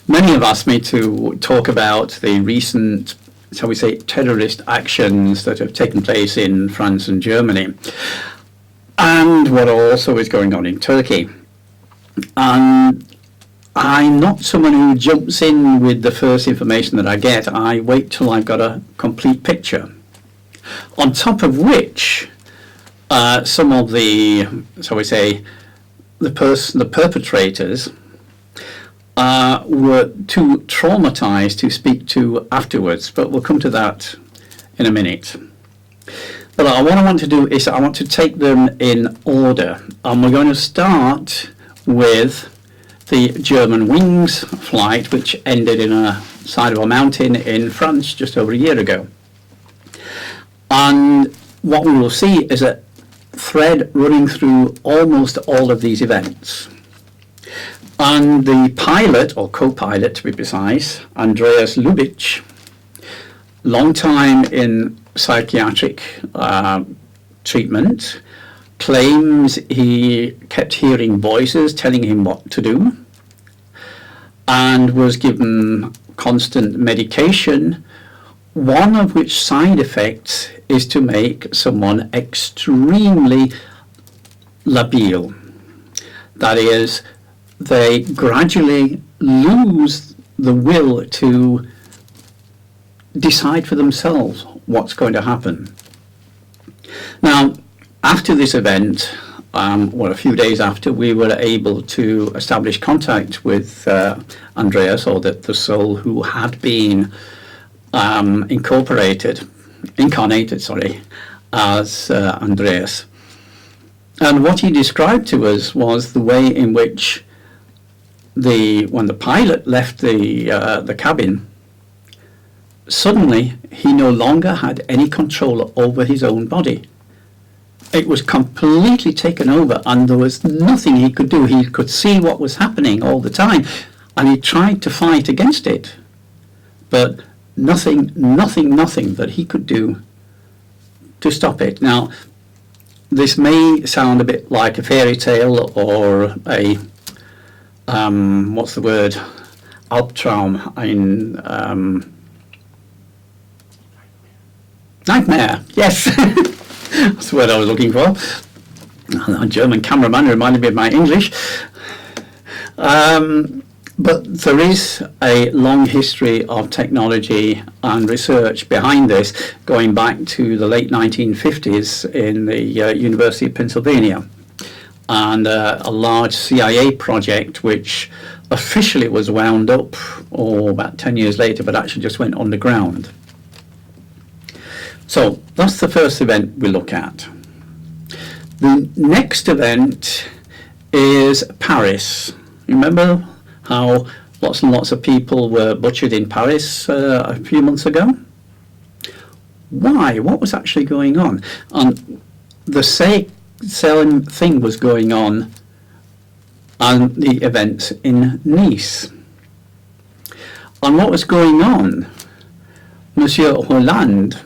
Many have asked me to talk about the recent, shall we say, terrorist actions that have taken place in France and Germany, and what also is going on in Turkey. And I'm not someone who jumps in with the first information that I get. I wait till I've got a complete picture. On top of which, some of the, shall we say, the perpetrators were too traumatized to speak to afterwards, but we'll come to that in a minute. But what I want to do is I want to take them in order, and we're going to start with the German Wings flight, which ended in a side of a mountain in France just over a year ago. And what we will see is a thread running through almost all of these events. And the pilot, or co-pilot to be precise, Andreas Lubitsch, long time in psychiatric treatment, claims he kept hearing voices telling him what to do and was given constant medication, one of which side effects is to make someone extremely labile. That is, they gradually lose the will to decide for themselves what's going to happen. Now, after this event, a few days after, we were able to establish contact with Andreas, or the soul who had been incarnated, as Andreas. And what he described to us was the way in which when the pilot left the cabin, suddenly he no longer had any control over his own body. It was completely taken over, and there was nothing he could do. He could see what was happening all the time, and he tried to fight against it, but nothing that he could do to stop it. Now, this may sound a bit like a fairy tale or a what's the word? Albtraum in nightmare. Yes, that's the word I was looking for. A German cameraman reminded me of my English. But there is a long history of technology and research behind this, going back to the late 1950s in the University of Pennsylvania, and a large CIA project which officially was wound up about 10 years later, but actually just went underground. So that's the first event we look at. The next event is Paris. Remember how lots and lots of people were butchered in Paris a few months ago? Why? What was actually going on? And the same thing was going on the events in Nice. And what was going on? Monsieur Hollande,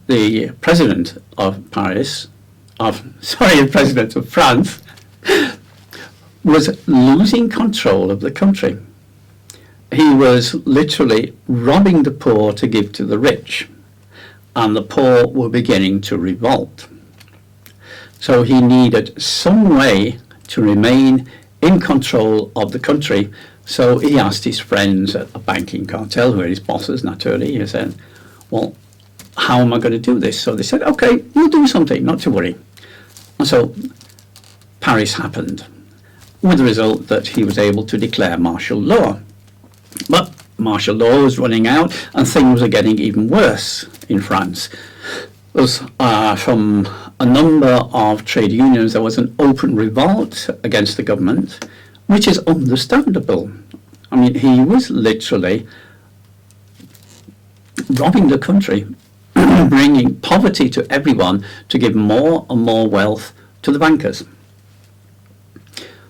the president of president of France, was losing control of the country. He was literally robbing the poor to give to the rich, and the poor were beginning to revolt. So he needed some way to remain in control of the country. So he asked his friends at the banking cartel, who were his bosses naturally, he said, well, how am I going to do this? So they said, okay, we'll do something, not to worry. And so Paris happened, with the result that he was able to declare martial law. But martial law was running out, and things were getting even worse in France. There was, from a number of trade unions, there was an open revolt against the government, which is understandable. I mean, he was literally robbing the country, bringing poverty to everyone to give more and more wealth to the bankers.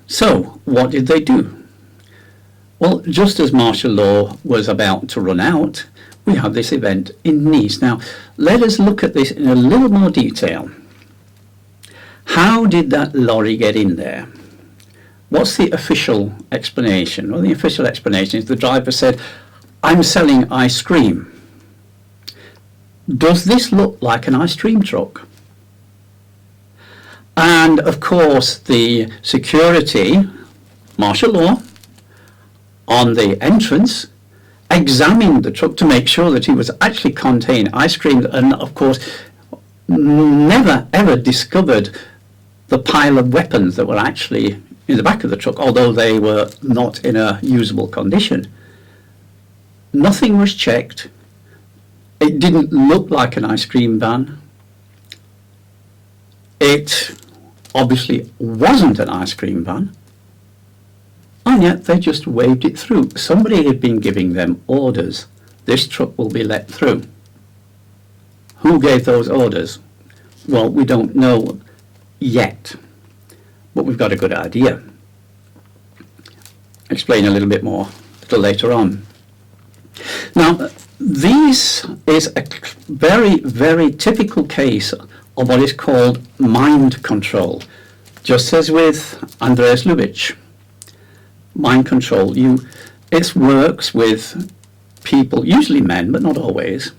So, what did they do? Well, just as martial law was about to run out, we have this event in Nice. Now, let us look at this in a little more detail. How did that lorry get in there? What's the official explanation? Well, the official explanation is the driver said, "I'm selling ice cream. Does this look like an ice cream truck?" And of course, the security, martial law, on the entrance examined the truck to make sure that it was actually containing ice cream, and of course never ever discovered the pile of weapons that were actually in the back of the truck, although they were not in a usable condition. Nothing was checked. It didn't look like an ice cream van. It obviously wasn't an ice cream van. And yet they just waved it through. Somebody had been giving them orders. This truck will be let through. Who gave those orders? Well, we don't know yet, but we've got a good idea. Explain a little bit more a little later on. Now, this is a very, very typical case of what is called mind control. Just as with Andreas Lubitsch. Mind control, it works with people, usually men, but not always,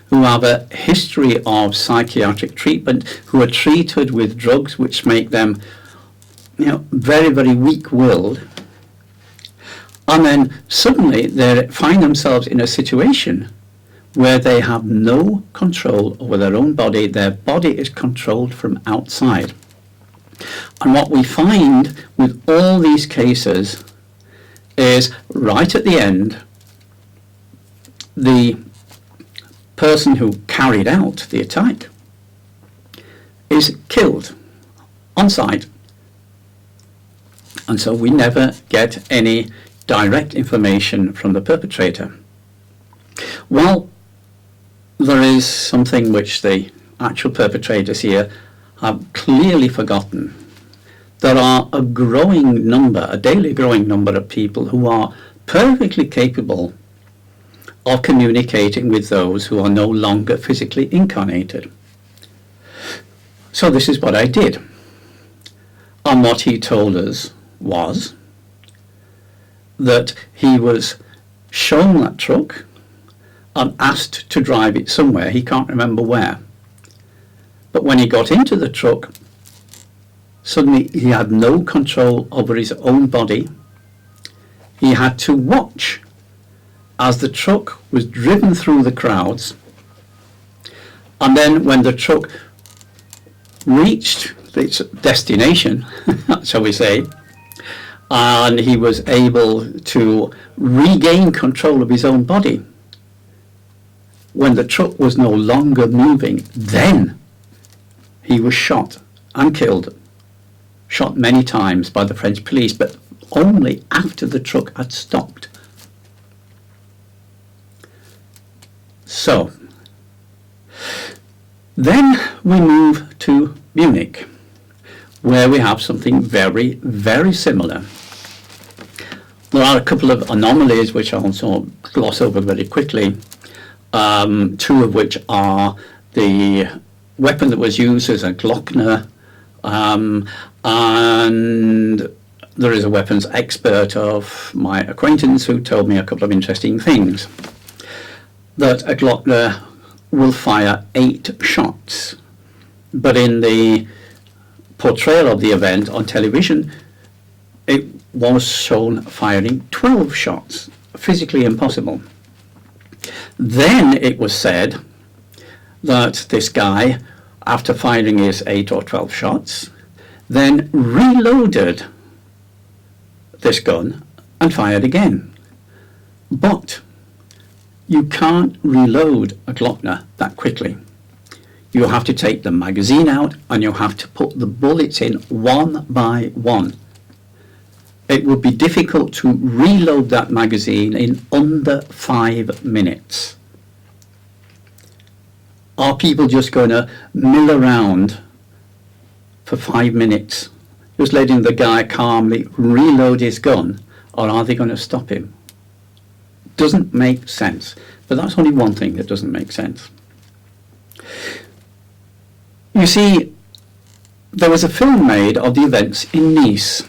who have a history of psychiatric treatment, who are treated with drugs which make them, very, very weak-willed, and then suddenly they find themselves in a situation where they have no control over their own body. Their body is controlled from outside. And what we find with all these cases is right at the end, the person who carried out the attack is killed on sight. And so we never get any direct information from the perpetrator. Well, there is something which the actual perpetrators here have clearly forgotten. There are a growing number, a daily growing number of people who are perfectly capable of communicating with those who are no longer physically incarnated. So this is what I did. And what he told us was that he was shown that truck and asked to drive it somewhere. He can't remember where. But when he got into the truck, suddenly he had no control over his own body. He had to watch as the truck was driven through the crowds. And then when the truck reached its destination, shall we say, and he was able to regain control of his own body, when the truck was no longer moving, then he was shot and killed. Shot many times by the French police, but only after the truck had stopped. So, then we move to Munich, where we have something very, very similar. There are a couple of anomalies which I'll also gloss over very quickly, two of which are the weapon that was used as a Glockner, and there is a weapons expert of my acquaintance who told me a couple of interesting things. That a Glockner will fire 8 shots, but in the portrayal of the event on television, it was shown firing 12 shots, physically impossible. Then it was said that this guy, after firing his 8 or 12 shots, then reloaded this gun and fired again. But you can't reload a Glockner that quickly. You have to take the magazine out and you have to put the bullets in one by one. It would be difficult to reload that magazine in under 5 minutes. Are people just going to mill around for 5 minutes, just letting the guy calmly reload his gun, or are they going to stop him? Doesn't make sense. But that's only one thing that doesn't make sense. You see, there was a film made of the events in Nice,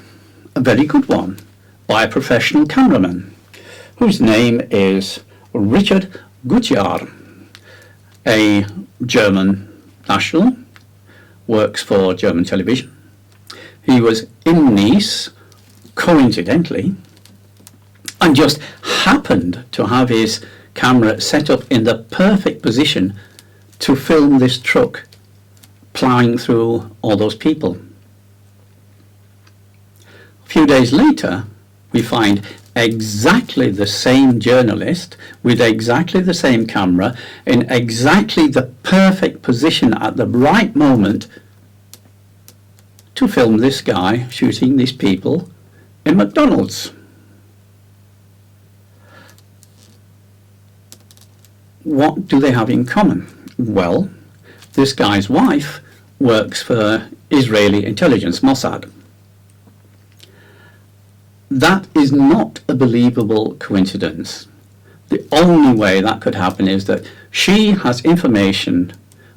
a very good one, by a professional cameraman, whose name is Richard Gutjahr, a German national, works for German television. He was in Nice, coincidentally, and just happened to have his camera set up in the perfect position to film this truck ploughing through all those people. A few days later, we find exactly the same journalist with exactly the same camera in exactly the perfect position at the right moment to film this guy shooting these people in McDonald's. What do they have in common? Well, this guy's wife works for Israeli intelligence, Mossad. That is not a believable coincidence. The only way that could happen is that she has information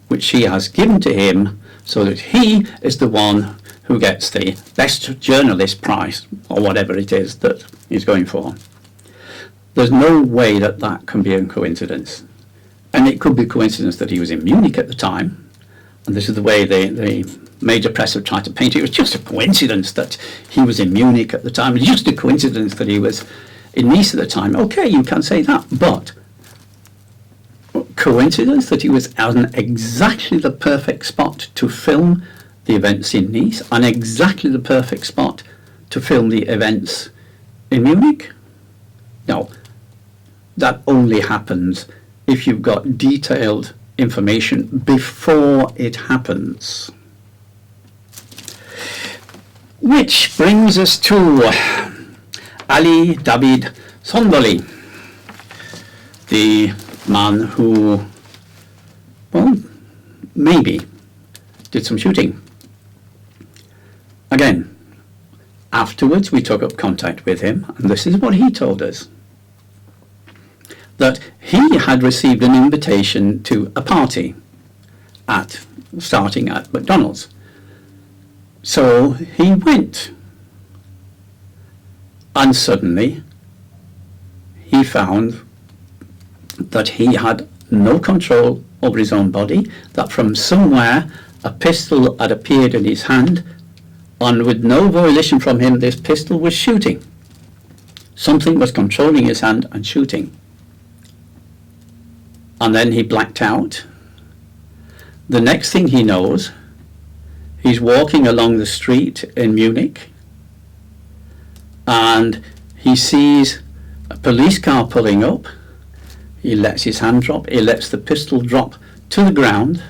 which she has given to him so that he is the one who gets the best journalist prize, or whatever it is that he's going for. There's no way that that can be a coincidence. And it could be a coincidence that he was in Munich at the time, and this is the way the major press have tried to paint it. It was just a coincidence that he was in Munich at the time. It was just a coincidence that he was in Nice at the time. Okay, you can say that, but coincidence that he was on exactly the perfect spot to film the events in Nice and exactly the perfect spot to film the events in Munich? No, that only happens if you've got detailed information before it happens. Which brings us to Ali David Sondoli, the man who, well, maybe did some shooting. Again, afterwards we took up contact with him, and this is what he told us. That he had received an invitation to a party starting at McDonald's. So he went, and suddenly he found that he had no control over his own body, that from somewhere a pistol had appeared in his hand, and with no volition from him this pistol was shooting. Something was controlling his hand and shooting. And then he blacked out. The next thing he knows, he's walking along the street in Munich, and he sees a police car pulling up. He lets his hand drop, he lets the pistol drop to the ground,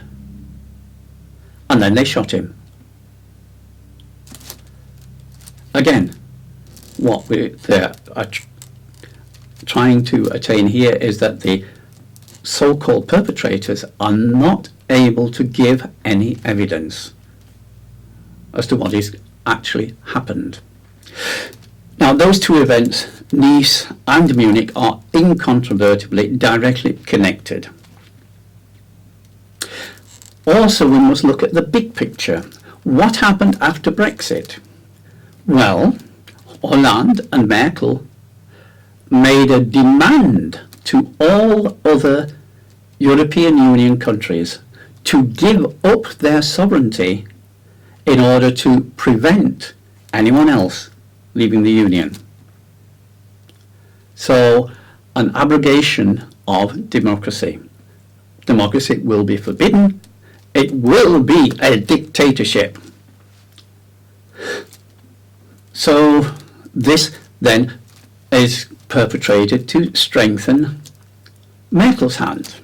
and then they shot him. Again, what we are trying to attain here is that the so-called perpetrators are not able to give any evidence as to what is actually happened. Now, those two events, Nice and Munich, are incontrovertibly directly connected. Also, we must look at the big picture. What happened after Brexit? Well, Hollande and Merkel made a demand to all other European Union countries to give up their sovereignty in order to prevent anyone else leaving the Union. So, an abrogation of democracy. Democracy will be forbidden. It will be a dictatorship. So, this then is perpetrated to strengthen Merkel's hand.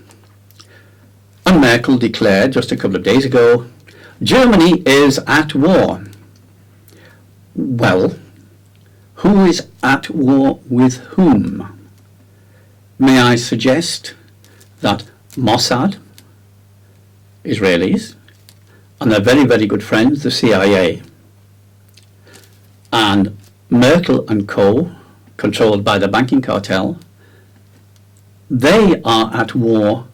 And Merkel declared just a couple of days ago, Germany is at war. Well, who is at war with whom? May I suggest that Mossad, Israelis, and their very, very good friends, the CIA, and Merkel and co., controlled by the banking cartel, they are at war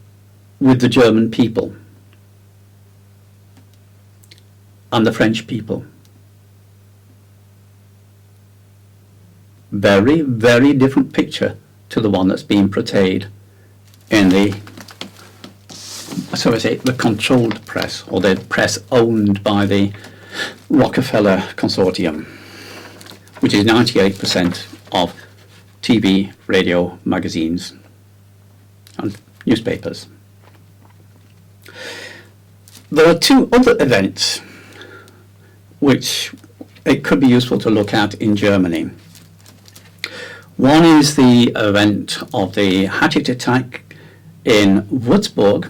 with the German people and the French people. very, very different picture to the one that's being portrayed in the, so I say, the controlled press, or the press owned by the Rockefeller Consortium, which is 98% of TV, radio, magazines, and newspapers. There are two other events which it could be useful to look at in Germany. One is the event of the hatchet attack in Würzburg.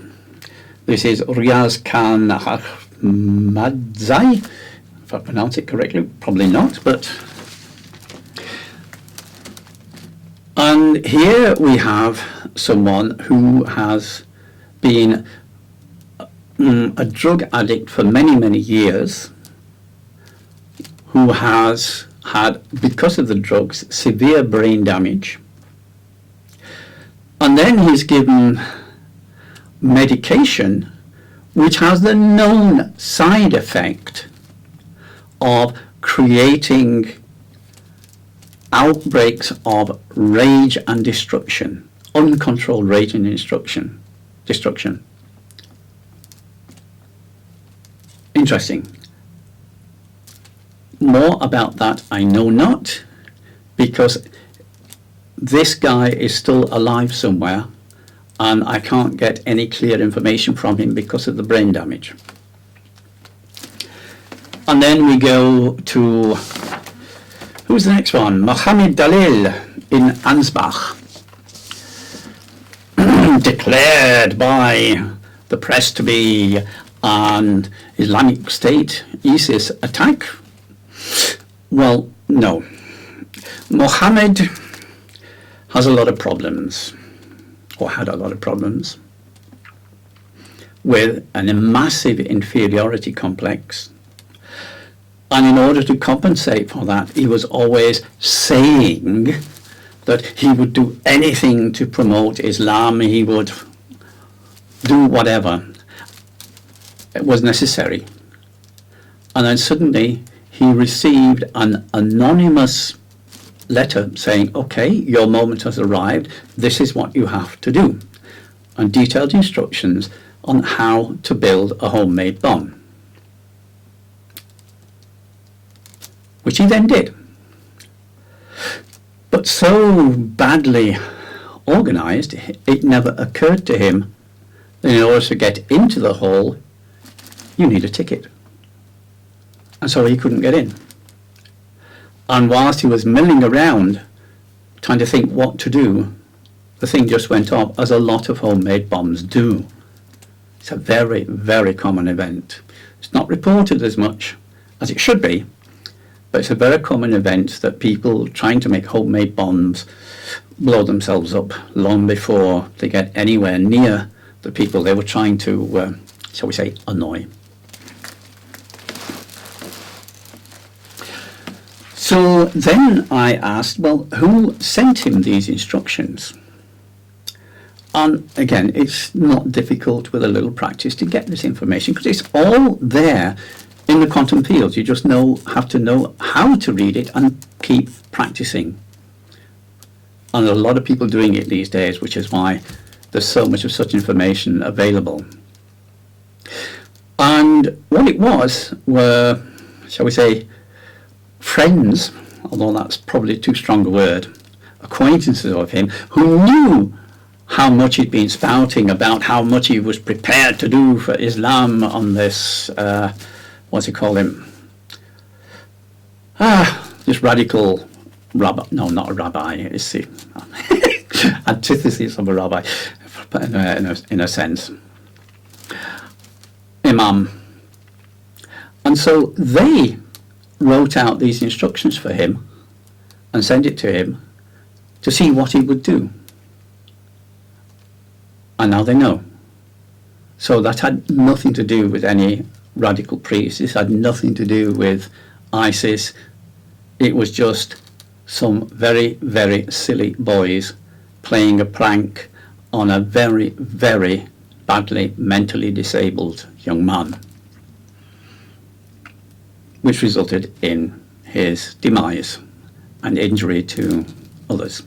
This is Riaz Khan Ahmadzai, if I pronounce it correctly, probably not, but. And here we have someone who has been a drug addict for many, many years, who has had, because of the drugs, severe brain damage. And then he's given medication which has the known side effect of creating outbreaks of rage and destruction, uncontrolled rage and destruction. Interesting. More about that I know not, because this guy is still alive somewhere and I can't get any clear information from him because of the brain damage. And then we go to, who's the next one? Mohammed Dalil in Ansbach, declared by the press to be an Islamic State ISIS attack. Well, no. Mohammed has a lot of problems, or had a lot of problems, with a massive inferiority complex. And in order to compensate for that, he was always saying that he would do anything to promote Islam, he would do whatever it was necessary. And then suddenly he received an anonymous letter saying, okay, your moment has arrived, this is what you have to do, and detailed instructions on how to build a homemade bomb, which he then did. But so badly organized, it never occurred to him that in order to get into the hall, you need a ticket. And so he couldn't get in. And whilst he was milling around trying to think what to do, the thing just went off, as a lot of homemade bombs do. It's a very, very common event. It's not reported as much as it should be, but it's a very common event that people trying to make homemade bombs blow themselves up long before they get anywhere near the people they were trying to, shall we say, annoy. So then I asked, well, who sent him these instructions? And again, it's not difficult with a little practice to get this information, because it's all there in the quantum fields. You just have to know how to read it and keep practicing. And there are a lot of people doing it these days, which is why there's so much of such information available. And what it was were, shall we say, friends, although that's probably too strong a word, acquaintances of him, who knew how much he'd been spouting about how much he was prepared to do for Islam on this, what's he call him? This radical rabbi, no, not a rabbi, it's the antithesis of a rabbi, in a sense. Imam. And so they wrote out these instructions for him and sent it to him to see what he would do. And now they know. So that had nothing to do with any radical priests. This had nothing to do with ISIS. It was just some very, very silly boys playing a prank on a very, very badly mentally disabled young man, which resulted in his demise and injury to others.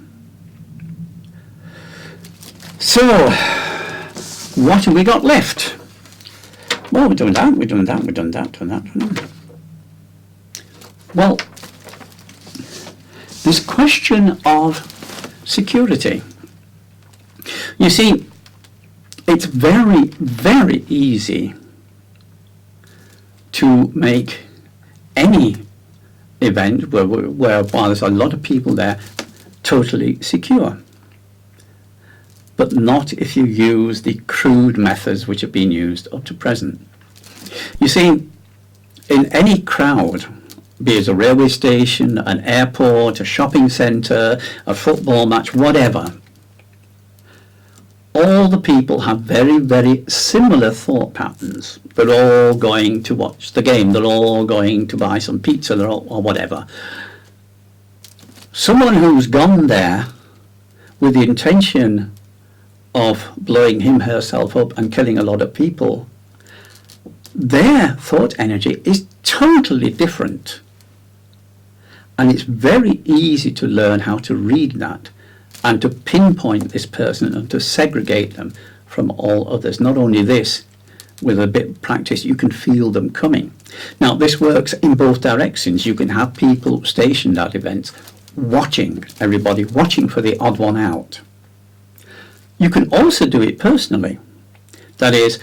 So, what have we got left? Well, we're doing that, we're doing that, we're doing that, doing that, doing that. Well, this question of security. You see, it's very, very easy to make any event whereby there's a lot of people there totally secure. But not if you use the crude methods which have been used up to present. You see, in any crowd, be it a railway station, an airport, a shopping centre, a football match, whatever, all the people have very, very similar thought patterns. They're all going to watch the game, they're all going to buy some pizza, or whatever. Someone who's gone there with the intention of blowing herself up and killing a lot of people, their thought energy is totally different. And it's very easy to learn how to read that and to pinpoint this person and to segregate them from all others. Not only this, with a bit of practice, you can feel them coming. Now, this works in both directions. You can have people stationed at events watching everybody, watching for the odd one out. You can also do it personally. That is,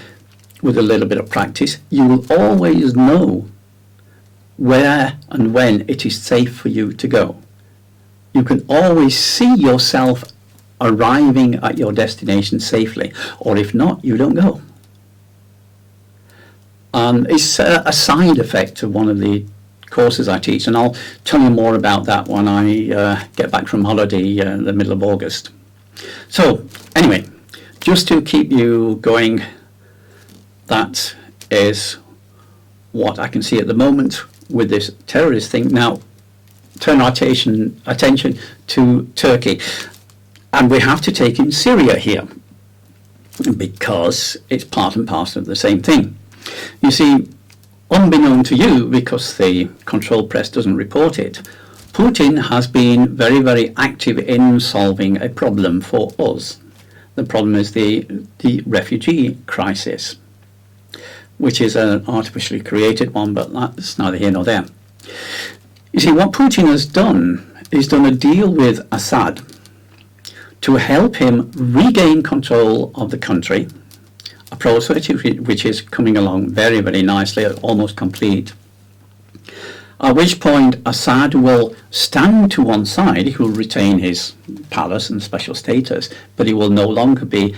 with a little bit of practice, you will always know where and when it is safe for you to go. You can always see yourself arriving at your destination safely, or if not, you don't go. It's a side effect of one of the courses I teach, and I'll tell you more about that when I get back from holiday in the middle of August. So, anyway, just to keep you going, that is what I can see at the moment with this terrorist thing. Now, turn our attention to Turkey. And we have to take in Syria here, because it's part and parcel of the same thing. You see, unbeknown to you, because the control press doesn't report it, Putin has been very, very active in solving a problem for us. The problem is the refugee crisis, which is an artificially created one, but that's neither here nor there. You see, what Putin has done is done a deal with Assad to help him regain control of the country, a process which is coming along very, very nicely, almost complete. At which point Assad will stand to one side. He will retain his palace and special status, but he will no longer be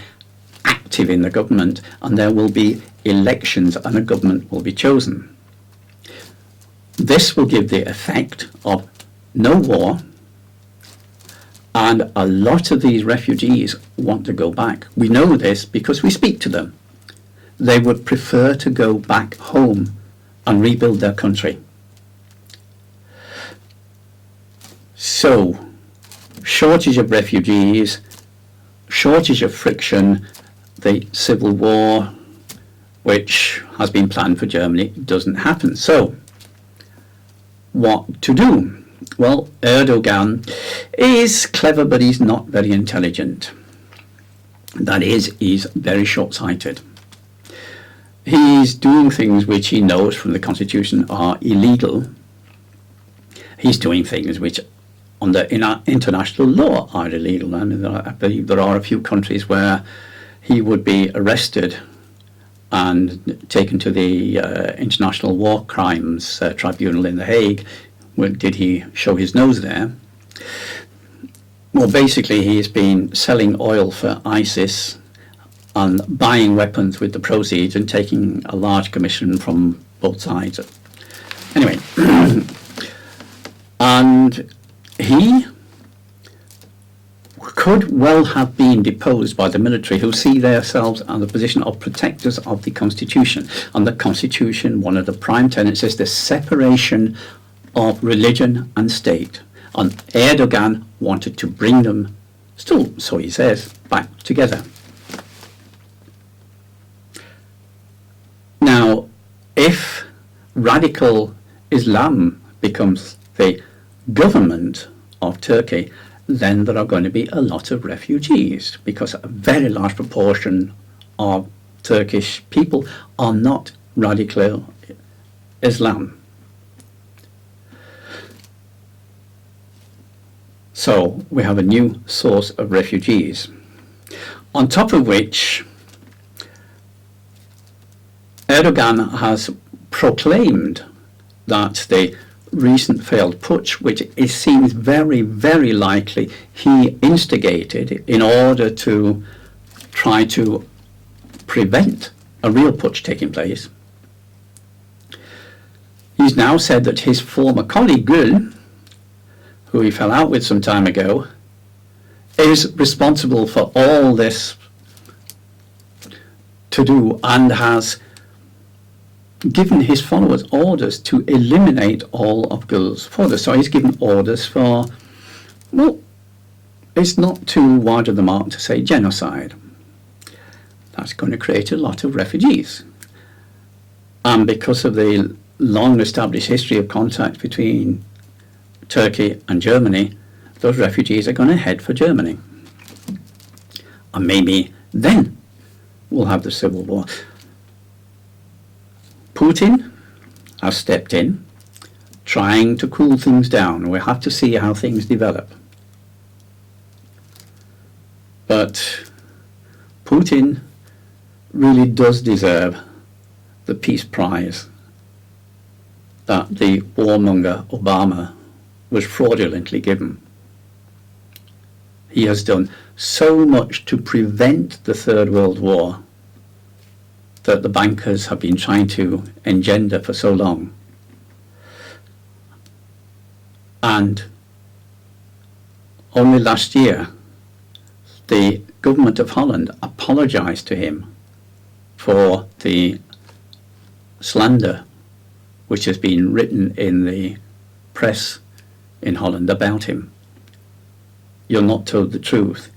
active in the government, and there will be elections and a government will be chosen. This will give the effect of no war, and a lot of these refugees want to go back. We know this because we speak to them. They would prefer to go back home and rebuild their country. So, shortage of refugees, shortage of friction, the civil war, which has been planned for Germany, doesn't happen. So, what to do? Well, Erdogan is clever, but he's not very intelligent. That is, he's very short-sighted. He's doing things which he knows from the constitution are illegal. He's doing things which under international law are illegal. I mean, I believe there are a few countries where he would be arrested and taken to the International War Crimes Tribunal in The Hague. Well, did he show his nose there? Well, basically he's been selling oil for ISIS and buying weapons with the proceeds and taking a large commission from both sides. Anyway, and he could well have been deposed by the military, who see themselves in the position of protectors of the Constitution. And the Constitution, one of the prime tenets, is the separation of religion and state. And Erdogan wanted to bring them, still so he says, back together. Now, if radical Islam becomes the government of Turkey, then there are going to be a lot of refugees, because a very large proportion of Turkish people are not radical Islam. So we have a new source of refugees. On top of which, Erdogan has proclaimed that the recent failed putsch, which it seems very, very likely he instigated in order to try to prevent a real putsch taking place. He's now said that his former colleague Gül, who he fell out with some time ago, is responsible for all this to do, and has given his followers orders to eliminate all of Gül's followers. So he's given orders for, well, it's not too wide of the mark to say genocide. That's going to create a lot of refugees. And because of the long established history of contact between Turkey and Germany, those refugees are going to head for Germany. And maybe then we'll have the civil war. Putin has stepped in, trying to cool things down. We have to see how things develop. But Putin really does deserve the peace prize that the warmonger Obama was fraudulently given. He has done so much to prevent the Third World War that the bankers have been trying to engender for so long. And only last year, the government of Holland apologized to him for the slander which has been written in the press in Holland about him. You're not told the truth.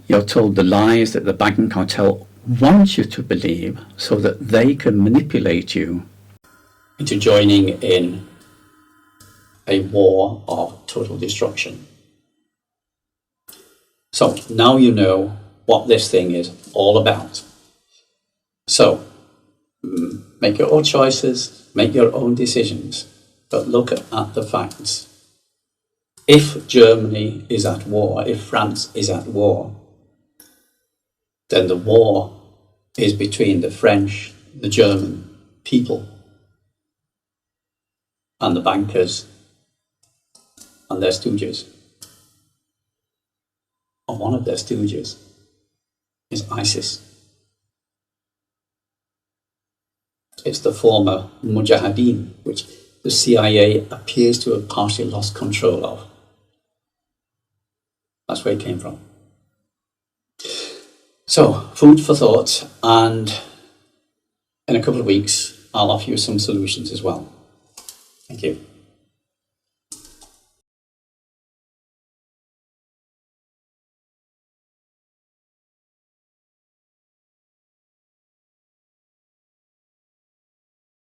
You're told the lies that the banking cartel wants you to believe, so that they can manipulate you into joining in a war of total destruction. So now you know what this thing is all about. So make your own choices, make your own decisions, but look at the facts. If Germany is at war, if France is at war, then the war is between the French, the German people, and the bankers and their stooges. And one of their stooges is ISIS. It's the former Mujahideen, which the CIA appears to have partially lost control of. That's where it came from. So, food for thought, and in a couple of weeks, I'll offer you some solutions as well. Thank you.